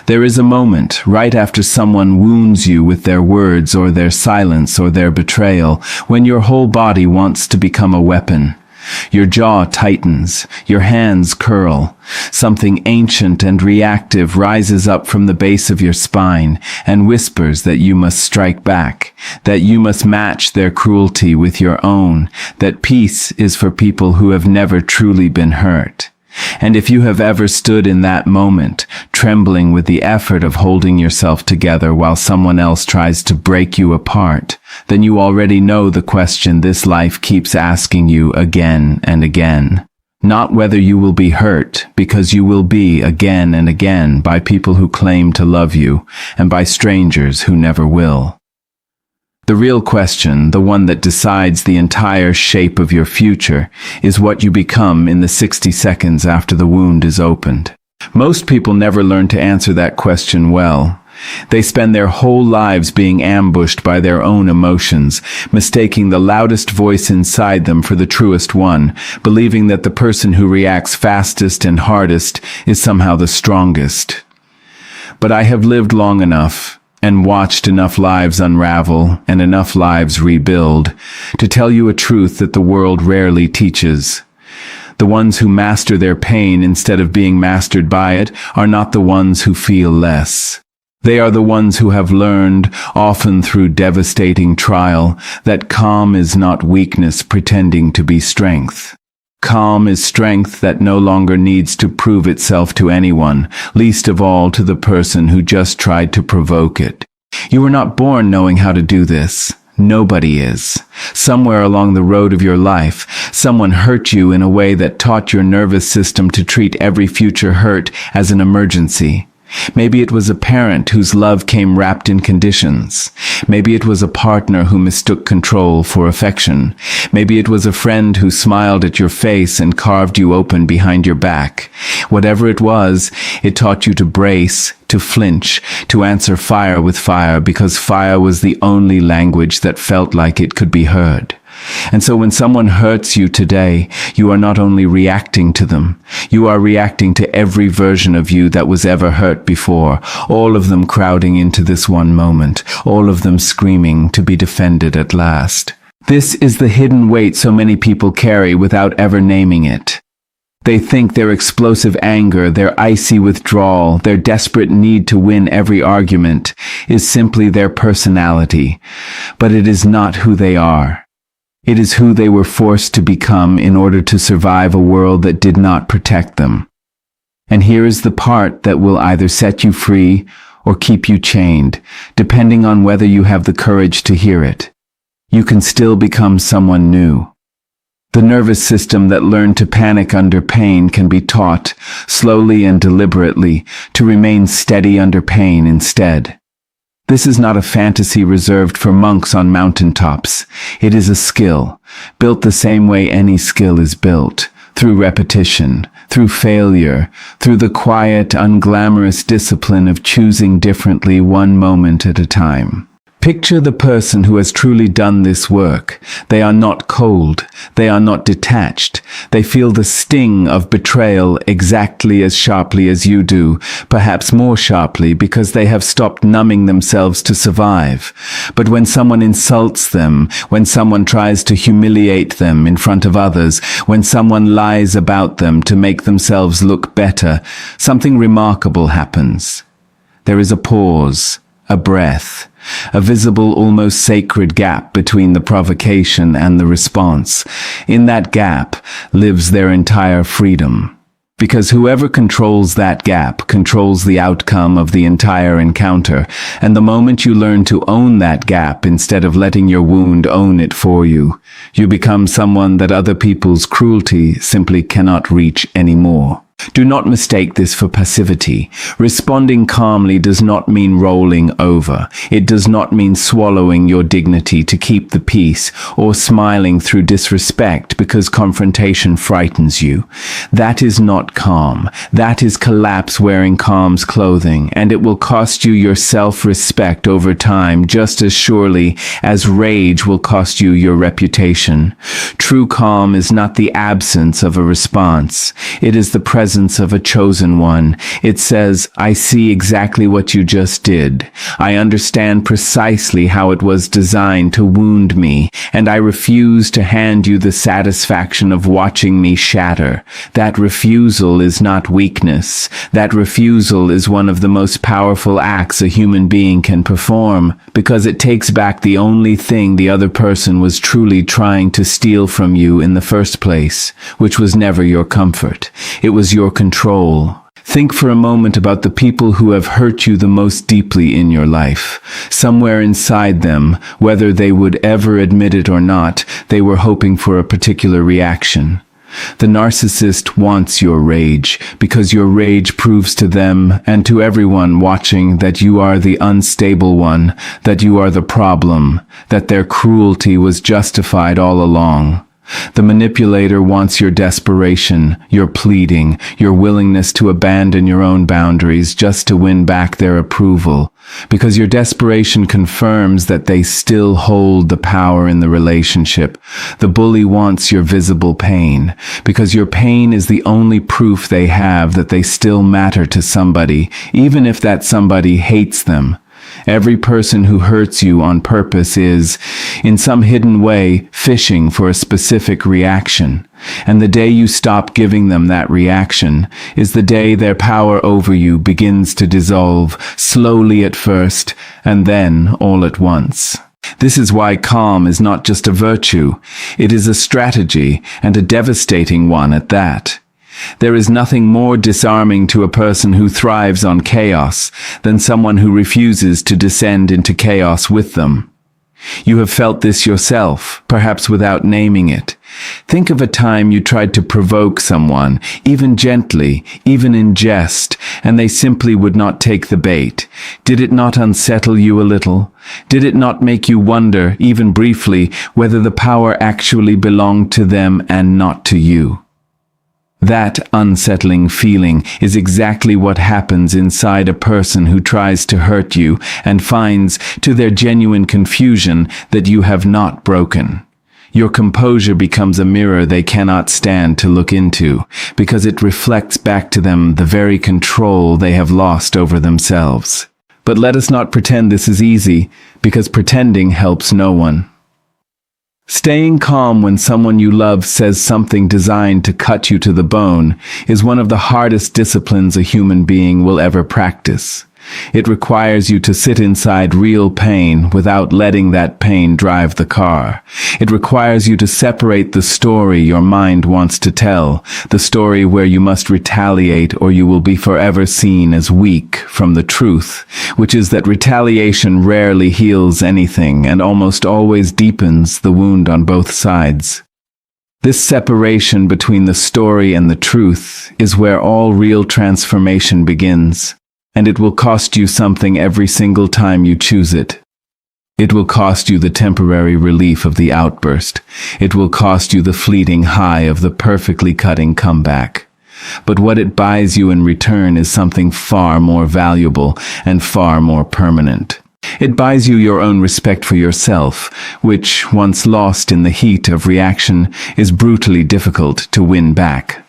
There is a moment, right after someone wounds you with their words or their silence or their betrayal, when your whole body wants to become a weapon. Your jaw tightens, your hands curl. Something ancient and reactive rises up from the base of your spine and whispers that you must strike back, that you must match their cruelty with your own, that peace is for people who have never truly been hurt. And if you have ever stood in that moment, trembling with the effort of holding yourself together while someone else tries to break you apart, then you already know the question this life keeps asking you again and again. Not whether you will be hurt, because you will be again and again by people who claim to love you, and by strangers who never will. The real question, the one that decides the entire shape of your future, is what you become in the 60 seconds after the wound is opened. Most people never learn to answer that question well. They spend their whole lives being ambushed by their own emotions, mistaking the loudest voice inside them for the truest one, believing that the person who reacts fastest and hardest is somehow the strongest. But I have lived long enough, and watched enough lives unravel and enough lives rebuild, to tell you a truth that the world rarely teaches. The ones who master their pain instead of being mastered by it are not the ones who feel less. They are the ones who have learned, often through devastating trial, that calm is not weakness pretending to be strength. Calm is strength that no longer needs to prove itself to anyone, least of all to the person who just tried to provoke it. You were not born knowing how to do this. Nobody is. Somewhere along the road of your life, someone hurt you in a way that taught your nervous system to treat every future hurt as an emergency. Maybe it was a parent whose love came wrapped in conditions. Maybe it was a partner who mistook control for affection. Maybe it was a friend who smiled at your face and carved you open behind your back. Whatever it was, it taught you to brace, to flinch, to answer fire with fire, because fire was the only language that felt like it could be heard. And so when someone hurts you today, you are not only reacting to them, you are reacting to every version of you that was ever hurt before, all of them crowding into this one moment, all of them screaming to be defended at last. This is the hidden weight so many people carry without ever naming it. They think their explosive anger, their icy withdrawal, their desperate need to win every argument is simply their personality, but it is not who they are. It is who they were forced to become in order to survive a world that did not protect them. And here is the part that will either set you free or keep you chained, depending on whether you have the courage to hear it. You can still become someone new. The nervous system that learned to panic under pain can be taught, slowly and deliberately, to remain steady under pain instead. This is not a fantasy reserved for monks on mountaintops. It is a skill, built the same way any skill is built, through repetition, through failure, through the quiet, unglamorous discipline of choosing differently one moment at a time. Picture the person who has truly done this work. They are not cold. They are not detached. They feel the sting of betrayal exactly as sharply as you do, perhaps more sharply because they have stopped numbing themselves to survive. But when someone insults them, when someone tries to humiliate them in front of others, when someone lies about them to make themselves look better, something remarkable happens. There is a pause, a breath, a visible, almost sacred gap between the provocation and the response. In that gap lives their entire freedom. Because whoever controls that gap controls the outcome of the entire encounter, and the moment you learn to own that gap instead of letting your wound own it for you, you become someone that other people's cruelty simply cannot reach anymore. Do not mistake this for passivity. Responding calmly does not mean rolling over. It does not mean swallowing your dignity to keep the peace, or smiling through disrespect because confrontation frightens you. That is not calm. That is collapse wearing calm's clothing, and it will cost you your self-respect over time just as surely as rage will cost you your reputation. True calm is not the absence of a response. It is the presence presence of a chosen one. It says, I see exactly what you just did. I understand precisely how it was designed to wound me, and I refuse to hand you the satisfaction of watching me shatter. That refusal is not weakness. That refusal is one of the most powerful acts a human being can perform, because it takes back the only thing the other person was truly trying to steal from you in the first place, which was never your comfort. It was your control. Think for a moment about the people who have hurt you the most deeply in your life. Somewhere inside them, whether they would ever admit it or not, they were hoping for a particular reaction. The narcissist wants your rage, because your rage proves to them and to everyone watching that you are the unstable one, that you are the problem, that their cruelty was justified all along. The manipulator wants your desperation, your pleading, your willingness to abandon your own boundaries just to win back their approval, because your desperation confirms that they still hold the power in the relationship. The bully wants your visible pain, because your pain is the only proof they have that they still matter to somebody, even if that somebody hates them. Every person who hurts you on purpose is, in some hidden way, fishing for a specific reaction. And the day you stop giving them that reaction is the day their power over you begins to dissolve, slowly at first, and then all at once. This is why calm is not just a virtue. It is a strategy, and a devastating one at that. There is nothing more disarming to a person who thrives on chaos than someone who refuses to descend into chaos with them. You have felt this yourself, perhaps without naming it. Think of a time you tried to provoke someone, even gently, even in jest, and they simply would not take the bait. Did it not unsettle you a little? Did it not make you wonder, even briefly, whether the power actually belonged to them and not to you? That unsettling feeling is exactly what happens inside a person who tries to hurt you and finds, to their genuine confusion, that you have not broken. Your composure becomes a mirror they cannot stand to look into, because it reflects back to them the very control they have lost over themselves. But let us not pretend this is easy, because pretending helps no one. Staying calm when someone you love says something designed to cut you to the bone is one of the hardest disciplines a human being will ever practice. It requires you to sit inside real pain without letting that pain drive the car. It requires you to separate the story your mind wants to tell, the story where you must retaliate or you will be forever seen as weak, from the truth, which is that retaliation rarely heals anything and almost always deepens the wound on both sides. This separation between the story and the truth is where all real transformation begins. And it will cost you something every single time you choose it. It will cost you the temporary relief of the outburst. It will cost you the fleeting high of the perfectly cutting comeback. But what it buys you in return is something far more valuable and far more permanent. It buys you your own respect for yourself, which, once lost in the heat of reaction, is brutally difficult to win back.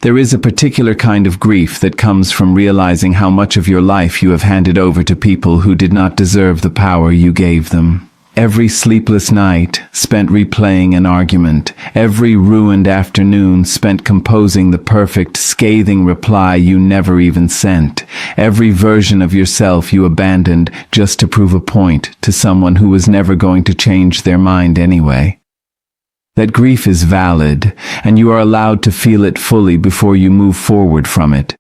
There is a particular kind of grief that comes from realizing how much of your life you have handed over to people who did not deserve the power you gave them. Every sleepless night spent replaying an argument, every ruined afternoon spent composing the perfect, scathing reply you never even sent, every version of yourself you abandoned just to prove a point to someone who was never going to change their mind anyway. That grief is valid, and you are allowed to feel it fully before you move forward from it.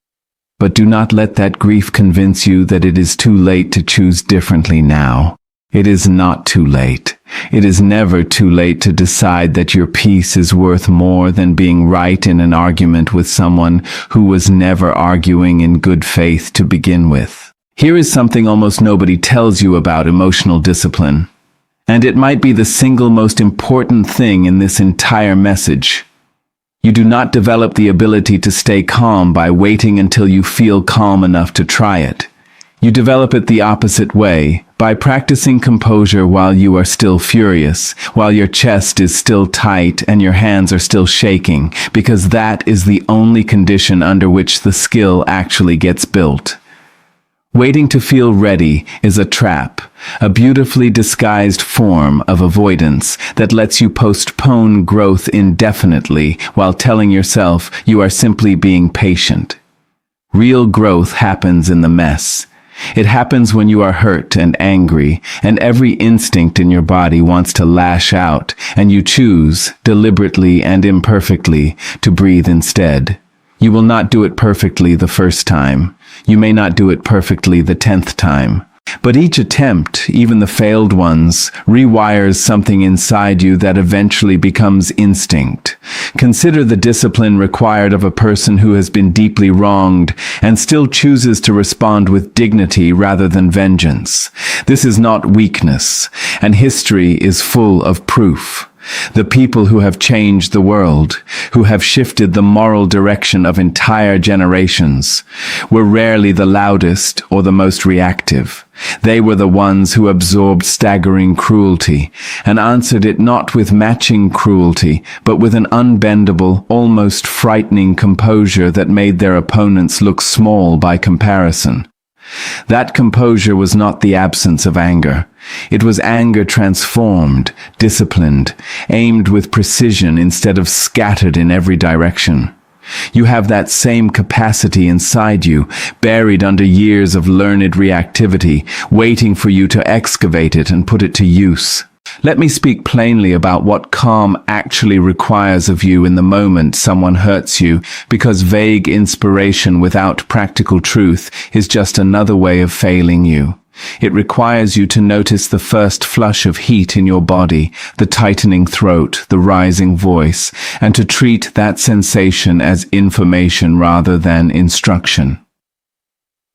But do not let that grief convince you that it is too late to choose differently now. It is not too late. It is never too late to decide that your peace is worth more than being right in an argument with someone who was never arguing in good faith to begin with. Here is something almost nobody tells you about emotional discipline. And it might be the single most important thing in this entire message. You do not develop the ability to stay calm by waiting until you feel calm enough to try it. You develop it the opposite way, by By practicing composure while you are still furious, while your chest is still tight and your hands are still shaking, because that is the only condition under which the skill actually gets built. Waiting to feel ready is a trap, a beautifully disguised form of avoidance that lets you postpone growth indefinitely while telling yourself you are simply being patient. Real growth happens in the mess. It happens when you are hurt and angry, and every instinct in your body wants to lash out, and you choose, deliberately and imperfectly, to breathe instead. You will not do it perfectly the first time. You may not do it perfectly the 10th time. But each attempt, even the failed ones, rewires something inside you that eventually becomes instinct. Consider the discipline required of a person who has been deeply wronged and still chooses to respond with dignity rather than vengeance. This is not weakness, and history is full of proof. The people who have changed the world, who have shifted the moral direction of entire generations, were rarely the loudest or the most reactive. They were the ones who absorbed staggering cruelty and answered it not with matching cruelty, but with an unbendable, almost frightening composure that made their opponents look small by comparison. That composure was not the absence of anger. It was anger transformed, disciplined, aimed with precision instead of scattered in every direction. You have that same capacity inside you, buried under years of learned reactivity, waiting for you to excavate it and put it to use. Let me speak plainly about what calm actually requires of you in the moment someone hurts you, because vague inspiration without practical truth is just another way of failing you. It requires you to notice the first flush of heat in your body, the tightening throat, the rising voice, and to treat that sensation as information rather than instruction.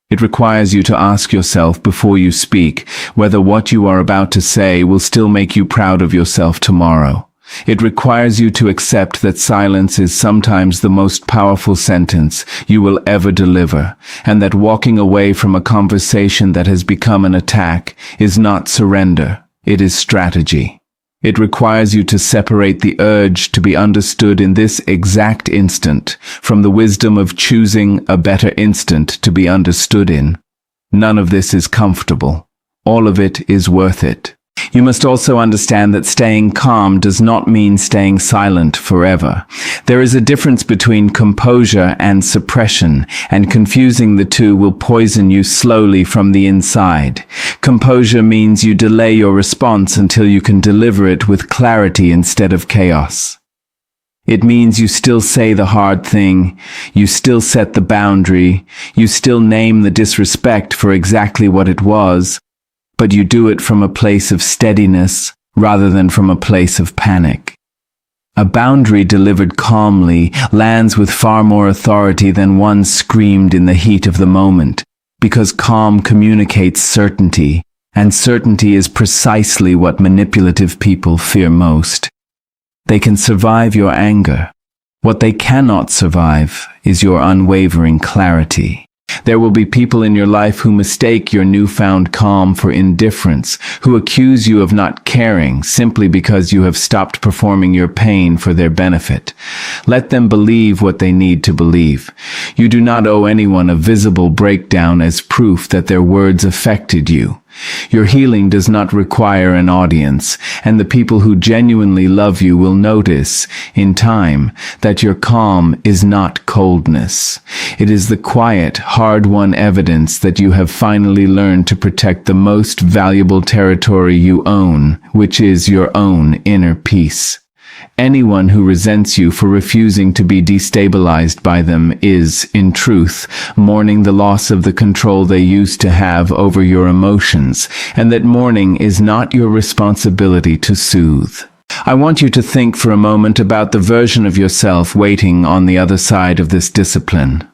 It requires you to ask yourself before you speak whether what you are about to say will still make you proud of yourself tomorrow. It requires you to accept that silence is sometimes the most powerful sentence you will ever deliver, and that walking away from a conversation that has become an attack is not surrender, it is strategy. It requires you to separate the urge to be understood in this exact instant from the wisdom of choosing a better instant to be understood in. None of this is comfortable. All of it is worth it. You must also understand that staying calm does not mean staying silent forever. There is a difference between composure and suppression, and confusing the two will poison you slowly from the inside. Composure means you delay your response until you can deliver it with clarity instead of chaos. It means you still say the hard thing, you still set the boundary, you still name the disrespect for exactly what it was, but you do it from a place of steadiness rather than from a place of panic. A boundary delivered calmly lands with far more authority than one screamed in the heat of the moment, because calm communicates certainty, and certainty is precisely what manipulative people fear most. They can survive your anger. What they cannot survive is your unwavering clarity. There will be people in your life who mistake your newfound calm for indifference, who accuse you of not caring simply because you have stopped performing your pain for their benefit. Let them believe what they need to believe. You do not owe anyone a visible breakdown as proof that their words affected you. Your healing does not require an audience, and the people who genuinely love you will notice, in time, that your calm is not coldness. It is the quiet, hard-won evidence that you have finally learned to protect the most valuable territory you own, which is your own inner peace. Anyone who resents you for refusing to be destabilized by them is, in truth, mourning the loss of the control they used to have over your emotions, and that mourning is not your responsibility to soothe. I want you to think for a moment about the version of yourself waiting on the other side of this discipline.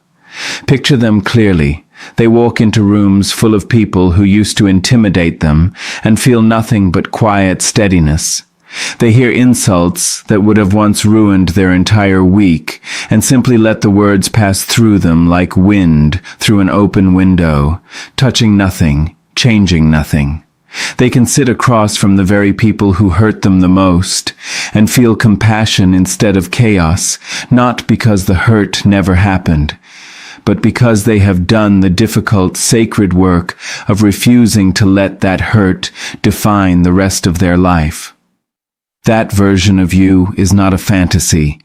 Picture them clearly. They walk into rooms full of people who used to intimidate them and feel nothing but quiet steadiness. They hear insults that would have once ruined their entire week and simply let the words pass through them like wind through an open window, touching nothing, changing nothing. They can sit across from the very people who hurt them the most and feel compassion instead of chaos, not because the hurt never happened, but because they have done the difficult, sacred work of refusing to let that hurt define the rest of their life. That version of you is not a fantasy.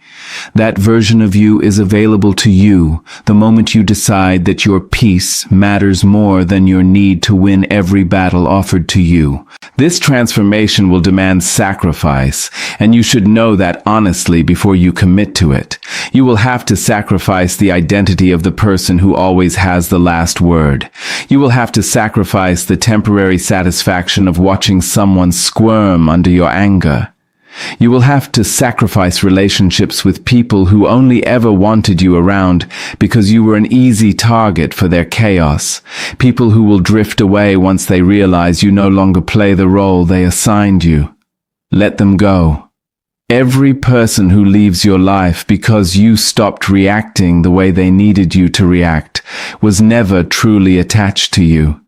That version of you is available to you the moment you decide that your peace matters more than your need to win every battle offered to you. This transformation will demand sacrifice, and you should know that honestly before you commit to it. You will have to sacrifice the identity of the person who always has the last word. You will have to sacrifice the temporary satisfaction of watching someone squirm under your anger. You will have to sacrifice relationships with people who only ever wanted you around because you were an easy target for their chaos. People who will drift away once they realize you no longer play the role they assigned you. Let them go. Every person who leaves your life because you stopped reacting the way they needed you to react was never truly attached to you.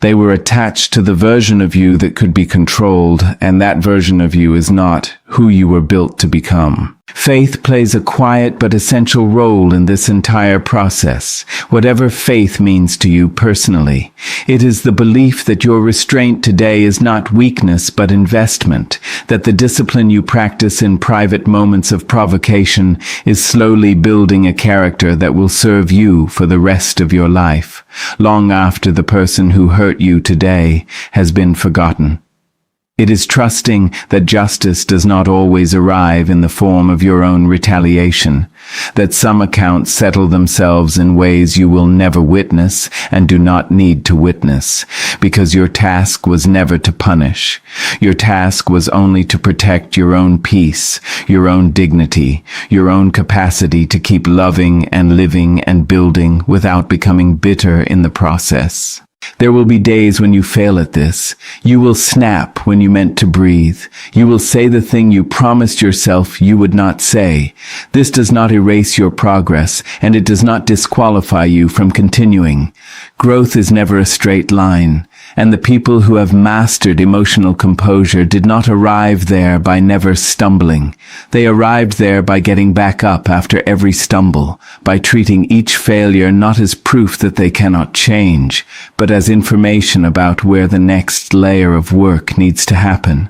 They were attached to the version of you that could be controlled, and that version of you is not who you were built to become. Faith plays a quiet but essential role in this entire process. Whatever faith means to you personally, it is the belief that your restraint today is not weakness but investment, that the discipline you practice in private moments of provocation is slowly building a character that will serve you for the rest of your life, long after the person who hurt you today has been forgotten. It is trusting that justice does not always arrive in the form of your own retaliation, that some accounts settle themselves in ways you will never witness and do not need to witness, because your task was never to punish. Your task was only to protect your own peace, your own dignity, your own capacity to keep loving and living and building without becoming bitter in the process. There will be days when you fail at this. You will snap when you meant to breathe. You will say the thing you promised yourself you would not say. This does not erase your progress, and it does not disqualify you from continuing. Growth is never a straight line, and the people who have mastered emotional composure did not arrive there by never stumbling. They arrived there by getting back up after every stumble, by treating each failure not as proof that they cannot change, but as information about where the next layer of work needs to happen.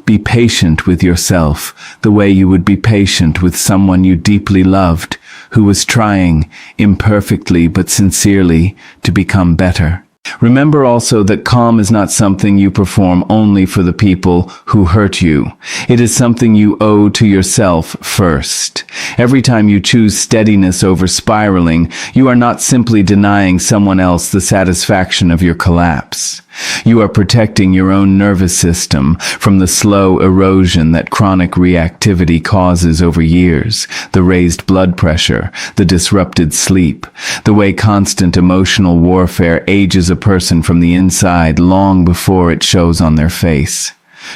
Be patient with yourself the way you would be patient with someone you deeply loved, who was trying, imperfectly but sincerely, to become better. Remember also that calm is not something you perform only for the people who hurt you. It is something you owe to yourself first. Every time you choose steadiness over spiraling, you are not simply denying someone else the satisfaction of your collapse. You are protecting your own nervous system from the slow erosion that chronic reactivity causes over years, the raised blood pressure, the disrupted sleep, the way constant emotional warfare ages a person from the inside long before it shows on their face.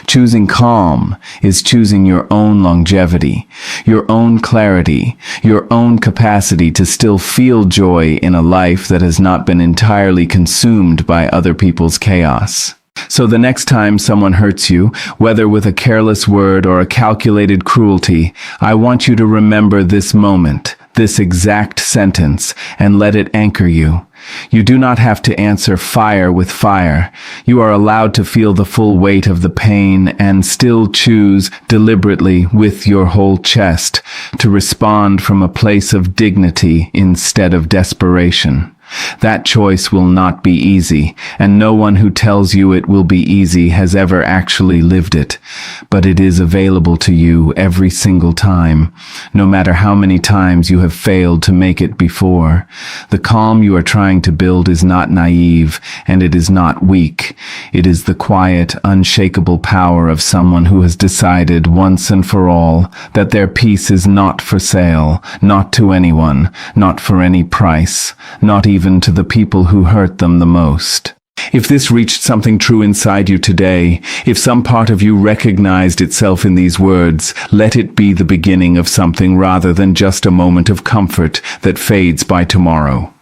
Choosing calm is choosing your own longevity, your own clarity, your own capacity to still feel joy in a life that has not been entirely consumed by other people's chaos. So the next time someone hurts you, whether with a careless word or a calculated cruelty, I want you to remember this moment, this exact sentence, and let it anchor you. You do not have to answer fire with fire. You are allowed to feel the full weight of the pain and still choose deliberately with your whole chest to respond from a place of dignity instead of desperation. That choice will not be easy, and no one who tells you it will be easy has ever actually lived it. But it is available to you every single time, no matter how many times you have failed to make it before. The calm you are trying to build is not naive, and it is not weak. It is the quiet, unshakable power of someone who has decided once and for all that their peace is not for sale, not to anyone, not for any price, not even to the people who hurt them the most. If this reached something true inside you today, if some part of you recognized itself in these words, let it be the beginning of something rather than just a moment of comfort that fades by tomorrow.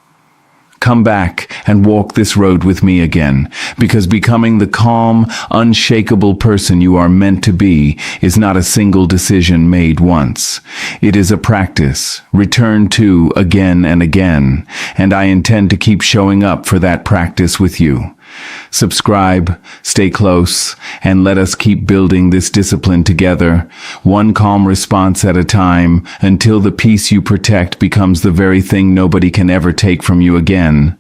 Come back and walk this road with me again, because becoming the calm, unshakable person you are meant to be is not a single decision made once. It is a practice, returned to again and again, and I intend to keep showing up for that practice with you. Subscribe, stay close, and let us keep building this discipline together, one calm response at a time, until the peace you protect becomes the very thing nobody can ever take from you again.